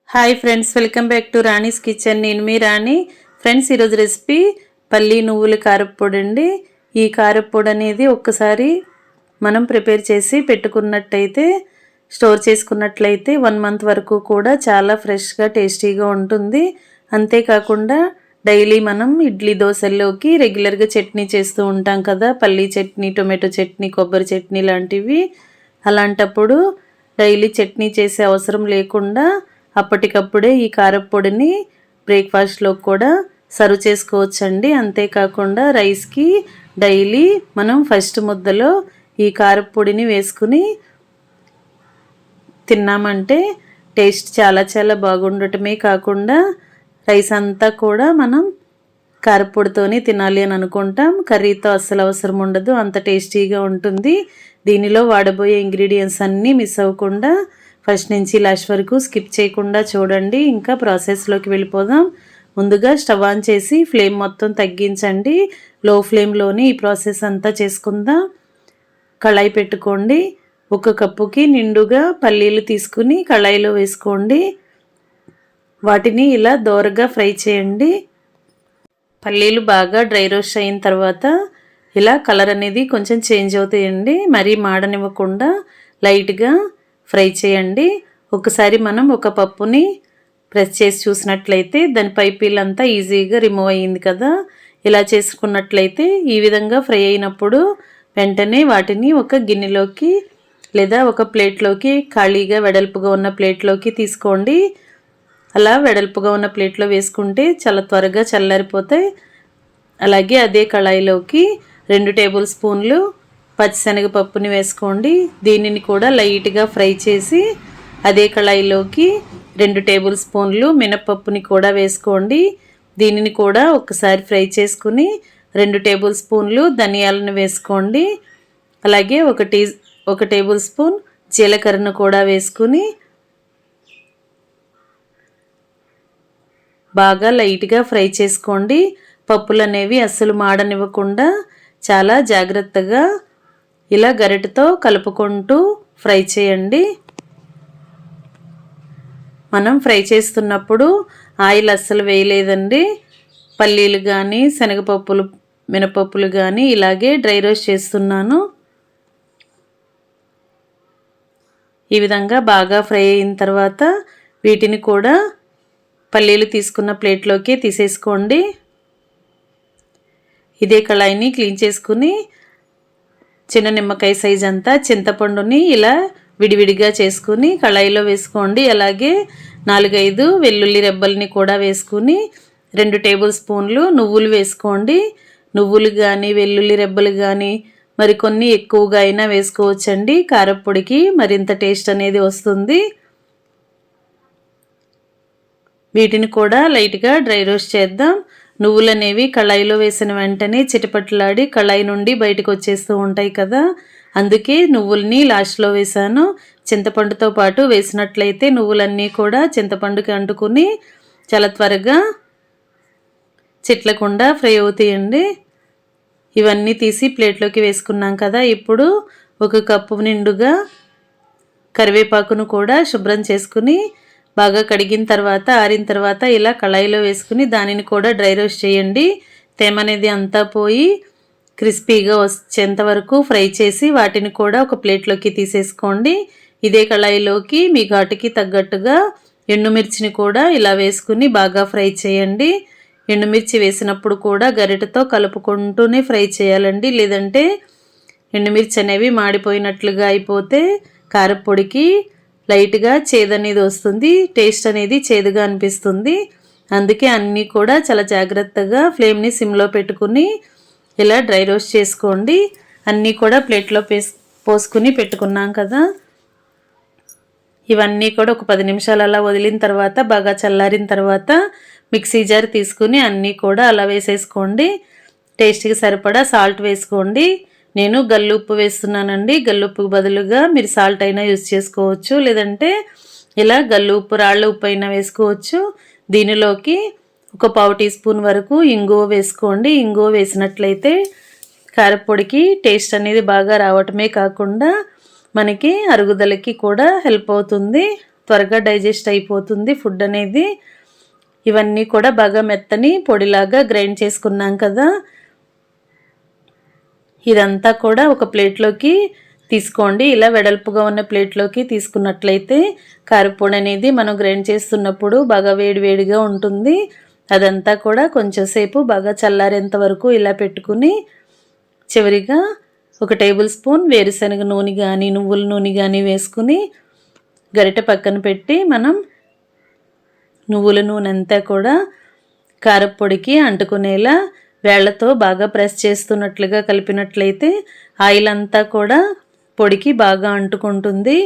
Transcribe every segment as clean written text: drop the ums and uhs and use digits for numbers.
Hi friends, welcome back to Rani's kitchen. నేను మీ రాణి. Friends, ఈరోజు recipe పల్లి నువ్వుల కారప్పొడి అండి. ఈ కారప్పొడి అనేది ఒక్కసారి మనం ప్రిపేర్ చేసి పెట్టుకున్నట్టయితే, స్టోర్ చేసుకున్నట్లయితే 1 మంత్ వరకు కూడా చాలా ఫ్రెష్గా టేస్టీగా ఉంటుంది. అంతేకాకుండా డైలీ మనం ఇడ్లీ దోశల్లోకి రెగ్యులర్గా చట్నీ చేస్తూ ఉంటాం కదా, పల్లీ చట్నీ, టొమాటో చట్నీ, కొబ్బరి చట్నీ లాంటివి. అలాంటప్పుడు డైలీ చట్నీ చేసే అవసరం లేకుండా అప్పటికప్పుడే ఈ కారప్పొడిని బ్రేక్ఫాస్ట్లో కూడా సర్వ్ చేసుకోవచ్చండి. అంతేకాకుండా రైస్కి డైలీ మనం ఫస్ట్ ముద్దలో ఈ కారప్పొడిని వేసుకుని తిన్నామంటే టేస్ట్ చాలా చాలా బాగుండటమే కాకుండా రైస్ అంతా కూడా మనం కారప్పొడితోనే తినాలి అని అనుకుంటాం. కర్రీతో అస్సలు అవసరం ఉండదు, అంత టేస్టీగా ఉంటుంది. దీనిలో వాడబోయే ఇంగ్రీడియంట్స్ అన్నీ మిస్ అవ్వకుండా ఫస్ట్ నుంచి లాస్ట్ వరకు స్కిప్ చేయకుండా చూడండి. ఇంకా ప్రాసెస్లోకి వెళ్ళిపోదాం. ముందుగా స్టవ్ ఆన్ చేసి ఫ్లేమ్ మొత్తం తగ్గించండి. లో ఫ్లేమ్లోనే ఈ ప్రాసెస్ అంతా చేసుకుందాం. కళాయి పెట్టుకోండి. 1 కప్పుకి నిండుగా పల్లీలు తీసుకుని కళాయిలో వేసుకోండి. వాటిని ఇలా దోరగా ఫ్రై చేయండి. పల్లీలు బాగా డ్రై రోస్ట్ అయిన తర్వాత ఇలా కలర్ అనేది కొంచెం చేంజ్ అవుతాయండి. మరీ మాడనివ్వకుండా లైట్గా ఫ్రై చేయండి. ఒకసారి మనం ఒక పప్పుని ప్రెస్ చేసి చూసినట్లయితే దాని పైపీలంతా ఈజీగా రిమూవ్ అయ్యింది కదా. ఇలా చేసుకున్నట్లయితే ఈ విధంగా ఫ్రై అయినప్పుడు వెంటనే వాటిని ఒక గిన్నెలోకి లేదా ఒక ప్లేట్లోకి, ఖాళీగా వెడల్పుగా ఉన్న ప్లేట్లోకి తీసుకోండి. అలా వెడల్పుగా ఉన్న ప్లేట్లో వేసుకుంటే చాలా త్వరగా చల్లారిపోతాయి. అలాగే అదే కళాయిలోకి 2 టేబుల్ స్పూన్లు పచ్చిశనగపప్పుని వేసుకోండి. దీనిని కూడా లైట్గా ఫ్రై చేసి అదే కళాయిలోకి 2 టేబుల్ స్పూన్లు మినపప్పుని కూడా వేసుకోండి. దీనిని కూడా ఒకసారి ఫ్రై చేసుకుని 2 టేబుల్ స్పూన్లు ధనియాలను వేసుకోండి. అలాగే 1 టేబుల్ స్పూన్ జీలకర్రను కూడా వేసుకుని బాగా లైట్గా ఫ్రై చేసుకోండి. పప్పులు అనేవి అస్సలు మాడనివ్వకుండా చాలా జాగ్రత్తగా ఇలా గరిటెతో కలుపుకుంటూ ఫ్రై చేయండి. మనం ఫ్రై చేస్తున్నప్పుడు ఆయిల్ అస్సలు వేయలేదండి. పల్లీలు కానీ, శనగపప్పులు, మినపప్పులు కానీ ఇలాగే డ్రై రోస్ట్ చేస్తున్నాను. ఈ విధంగా బాగా ఫ్రై అయిన తర్వాత వీటిని కూడా పల్లీలు తీసుకున్న ప్లేట్లోకి తీసేసుకోండి. ఇదే కళాయిని క్లీన్ చేసుకుని చిన్న నిమ్మకాయ సైజ్ అంతా చింతపండుని ఇలా విడివిడిగా చేసుకుని కళాయిలో వేసుకోండి. అలాగే 4-5 వెల్లుల్లి రెబ్బల్ని కూడా వేసుకుని 2 టేబుల్ స్పూన్లు నువ్వులు వేసుకోండి. నువ్వులు కానీ, వెల్లుల్లి రెబ్బలు కానీ మరికొన్ని ఎక్కువగా అయినా వేసుకోవచ్చండి. కారప్పొడికి మరింత టేస్ట్ అనేది వస్తుంది. వీటిని కూడా లైట్గా డ్రై రోస్ట్ చేద్దాం. నువ్వులు అనేవి కళాయిలో వేసిన వెంటనే చిటపట్లాడి కళాయి నుండి బయటకు వచ్చేస్తూ ఉంటాయి కదా, అందుకే నువ్వుల్ని లాస్ట్లో వేసాను. చింతపండుతో పాటు వేసినట్లయితే నువ్వులన్నీ కూడా చింతపండుకి అంటుకుని చాలా త్వరగా చిట్లకుండా ఫ్రై అవుతాయండి. ఇవన్నీ తీసి ప్లేట్లోకి వేసుకున్నాం కదా. ఇప్పుడు 1 కప్పు నిండుగా కరివేపాకును కూడా శుభ్రం చేసుకుని బాగా కడిగిన తర్వాత, ఆరిన తర్వాత ఇలా కళాయిలో వేసుకుని దానిని కూడా డ్రై రోస్ట్ చేయండి. తేమ అనేది అంతా పోయి క్రిస్పీగా వచ్చేంత వరకు ఫ్రై చేసి వాటిని కూడా ఒక ప్లేట్లోకి తీసేసుకోండి. ఇదే కళాయిలోకి మీ ఘాటుకి తగ్గట్టుగా ఎండుమిర్చిని కూడా ఇలా వేసుకుని బాగా ఫ్రై చేయండి. ఎండుమిర్చి వేసినప్పుడు కూడా గరిటెతో కలుపుకుంటూనే ఫ్రై చేయాలండి. లేదంటే ఎండుమిర్చి అనేవి మాడిపోయినట్లుగా అయిపోతే కారప్పొడికి లైట్గా చేదు అనేది వస్తుంది, టేస్ట్ అనేది చేదుగా అనిపిస్తుంది. అందుకే అన్నీ కూడా చాలా జాగ్రత్తగా ఫ్లేమ్ని సిమ్లో పెట్టుకుని ఇలా డ్రై రోస్ట్ చేసుకోండి. అన్నీ కూడా ప్లేట్లో పోసుకుని పెట్టుకున్నాం కదా. ఇవన్నీ కూడా ఒక 10 నిమిషాలు అలా వదిలిన తర్వాత బాగా చల్లారిన తర్వాత మిక్సీ జార్ తీసుకుని అన్నీ కూడా అలా వేసేసుకోండి. టేస్ట్కి సరిపడా సాల్ట్ వేసుకోండి. నేను గల్లుప్పు వేస్తున్నానండి. గల్లుప్పుకు బదులుగా మీరు సాల్ట్ అయినా యూజ్ చేసుకోవచ్చు, లేదంటే ఇలా గల్లుప్పు, రాళ్ళ ఉప్పు అయినా వేసుకోవచ్చు. దీనిలోకి ఒక 1/4 టీ స్పూన్ వరకు ఇంగువ వేసుకోండి. ఇంగువ వేసినట్లయితే కారప్పొడికి టేస్ట్ అనేది బాగా రావటమే కాకుండా మనకి అరుగుదలకి కూడా హెల్ప్ అవుతుంది. త్వరగా డైజెస్ట్ అయిపోతుంది ఫుడ్ అనేది. ఇవన్నీ కూడా బాగా మెత్తని పొడిలాగా గ్రైండ్ చేసుకున్నాం కదా, ఇదంతా కూడా ఒక ప్లేట్లోకి తీసుకోండి. ఇలా వెడల్పుగా ఉన్న ప్లేట్లోకి తీసుకున్నట్లయితే కారపొడి అనేది మనం గ్రైండ్ చేస్తున్నప్పుడు బాగా వేడివేడిగా ఉంటుంది. అదంతా కూడా కొంచెం సేపు బాగా చల్లారేంత వరకు ఇలా పెట్టుకుని చివరిగా ఒక టేబుల్ స్పూన్ వేరుశనగ నూనె కానీ నువ్వుల నూనె కానీ వేసుకుని గరిటె పక్కన పెట్టి మనం నువ్వుల నూనె అంతా కూడా కారపొడికి అంటుకునేలా వేళ్లతో బాగా ప్రెస్ చేస్తున్నట్లుగా కలిపినట్లయితే ఆయిల్ అంతా కూడా పొడికి బాగా అంటుకుంటుంది.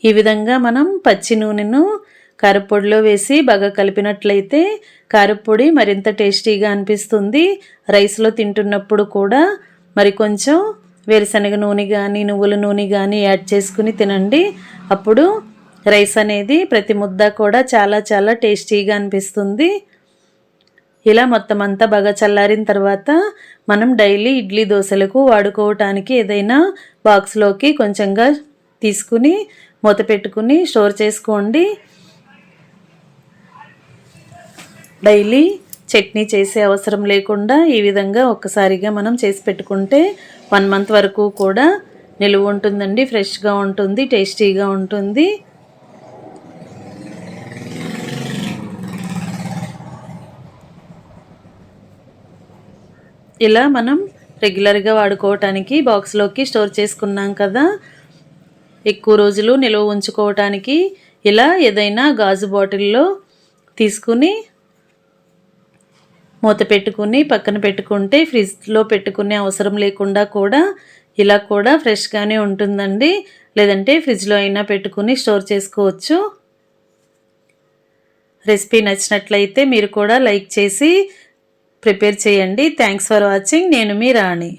ఈ విధంగా మనం పచ్చి నూనెను కారపొడిలో వేసి బాగా కలిపినట్లయితే కారపొడి మరింత టేస్టీగా అనిపిస్తుంది. రైస్లో తింటున్నప్పుడు కూడా మరి కొంచెం వేరుశనగ నూనె కానీ నువ్వుల నూనె కానీ యాడ్ చేసుకుని తినండి. అప్పుడు రైస్ అనేది ప్రతి ముద్ద కూడా చాలా చాలా టేస్టీగా అనిపిస్తుంది. ఇలా మొత్తం అంతా బాగా చల్లారిన తర్వాత మనం డైలీ ఇడ్లీ దోశలకు వాడుకోవటానికి ఏదైనా బాక్స్లోకి కొంచెంగా తీసుకుని మూత పెట్టుకుని స్టోర్ చేసుకోండి. డైలీ చట్నీ చేసే అవసరం లేకుండా ఈ విధంగా ఒక్కసారిగా మనం చేసి పెట్టుకుంటే 1 మంత్ వరకు కూడా నిలువ ఉంటుందండి. ఫ్రెష్గా ఉంటుంది, టేస్టీగా ఉంటుంది. ఇలా మనం రెగ్యులర్గా వాడుకోవటానికి బాక్స్లోకి స్టోర్ చేసుకున్నాం కదా, ఎక్కువ రోజులు నిల్వ ఉంచుకోవటానికి ఇలా ఏదైనా గాజు బాటిల్లో తీసుకుని మూత పెట్టుకుని పక్కన పెట్టుకుంటే ఫ్రిడ్జ్లో పెట్టుకునే అవసరం లేకుండా కూడా ఇలా కూడా ఫ్రెష్గానే ఉంటుందండి. లేదంటే ఫ్రిడ్జ్లో అయినా పెట్టుకుని స్టోర్ చేసుకోవచ్చు. రెసిపీ నచ్చినట్లయితే మీరు కూడా లైక్ చేసి ప్రిపేర్ చేయండి. Thanks for watching. నేను మీ రాణి.